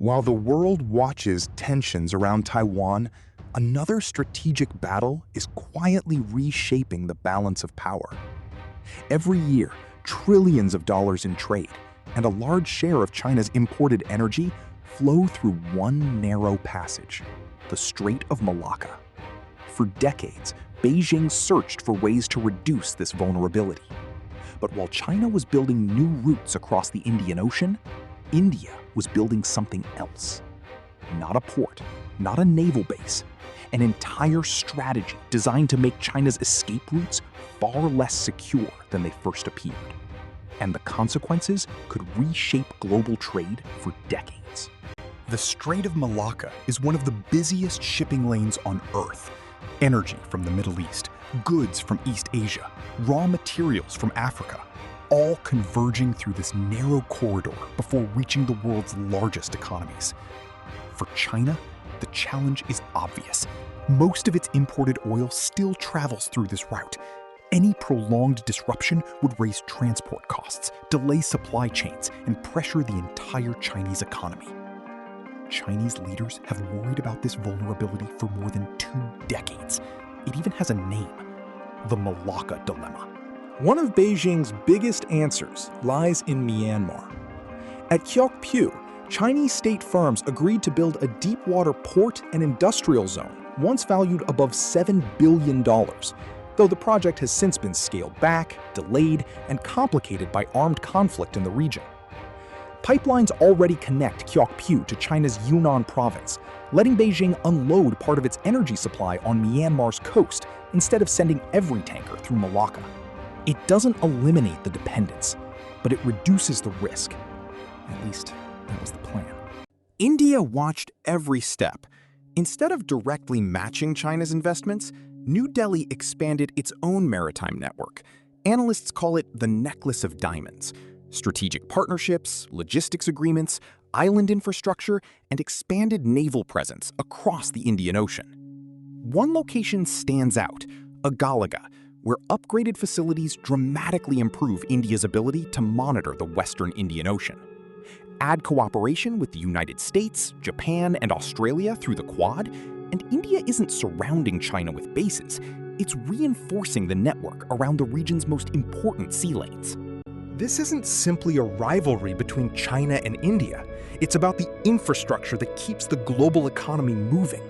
While the world watches tensions around Taiwan, another strategic battle is quietly reshaping the balance of power. Every year, trillions of dollars in trade and a large share of China's imported energy flow through one narrow passage, the Strait of Malacca. For decades, Beijing searched for ways to reduce this vulnerability. But while China was building new routes across the Indian Ocean, India was building something else. Not a port, not a naval base, an entire strategy designed to make China's escape routes far less secure than they first appeared. And the consequences could reshape global trade for decades. The Strait of Malacca is one of the busiest shipping lanes on Earth. Energy from the Middle East, goods from East Asia, raw materials from Africa, all converging through this narrow corridor before reaching the world's largest economies. For China, the challenge is obvious. Most of its imported oil still travels through this route. Any prolonged disruption would raise transport costs, delay supply chains, and pressure the entire Chinese economy. Chinese leaders have worried about this vulnerability for more than 2 decades. It even has a name: the Malacca Dilemma. One of Beijing's biggest answers lies in Myanmar. At Kyaukpyu, Chinese state firms agreed to build a deep-water port and industrial zone, once valued above $7 billion, though the project has since been scaled back, delayed, and complicated by armed conflict in the region. Pipelines already connect Kyaukpyu to China's Yunnan province, letting Beijing unload part of its energy supply on Myanmar's coast instead of sending every tanker through Malacca. It doesn't eliminate the dependence, but it reduces the risk. At least, that was the plan. India watched every step. Instead of directly matching China's investments, New Delhi expanded its own maritime network. Analysts call it the necklace of diamonds. Strategic partnerships, logistics agreements, island infrastructure, and expanded naval presence across the Indian Ocean. One location stands out: Agalaga, where upgraded facilities dramatically improve India's ability to monitor the Western Indian Ocean. Add cooperation with the United States, Japan, and Australia through the Quad, and India isn't surrounding China with bases, it's reinforcing the network around the region's most important sea lanes. This isn't simply a rivalry between China and India. It's about the infrastructure that keeps the global economy moving.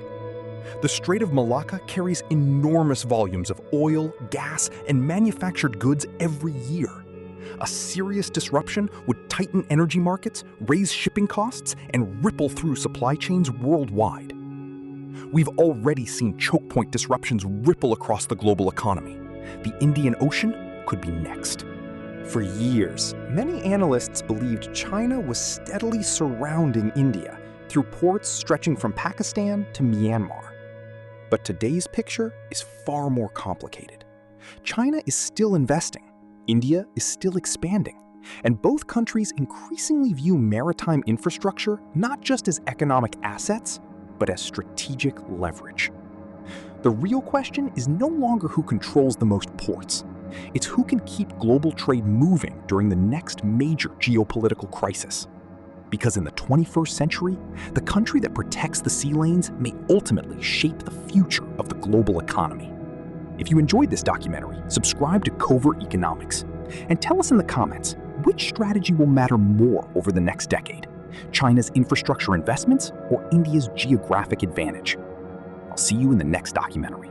The Strait of Malacca carries enormous volumes of oil, gas, and manufactured goods every year. A serious disruption would tighten energy markets, raise shipping costs, and ripple through supply chains worldwide. We've already seen chokepoint disruptions ripple across the global economy. The Indian Ocean could be next. For years, many analysts believed China was steadily surrounding India through ports stretching from Pakistan to Myanmar. But today's picture is far more complicated. China is still investing, India is still expanding, and both countries increasingly view maritime infrastructure not just as economic assets, but as strategic leverage. The real question is no longer who controls the most ports. It's who can keep global trade moving during the next major geopolitical crisis. Because in the 21st century, the country that protects the sea lanes may ultimately shape the future of the global economy. If you enjoyed this documentary, subscribe to Covert Economics, and tell us in the comments which strategy will matter more over the next decade: China's infrastructure investments or India's geographic advantage. I'll see you in the next documentary.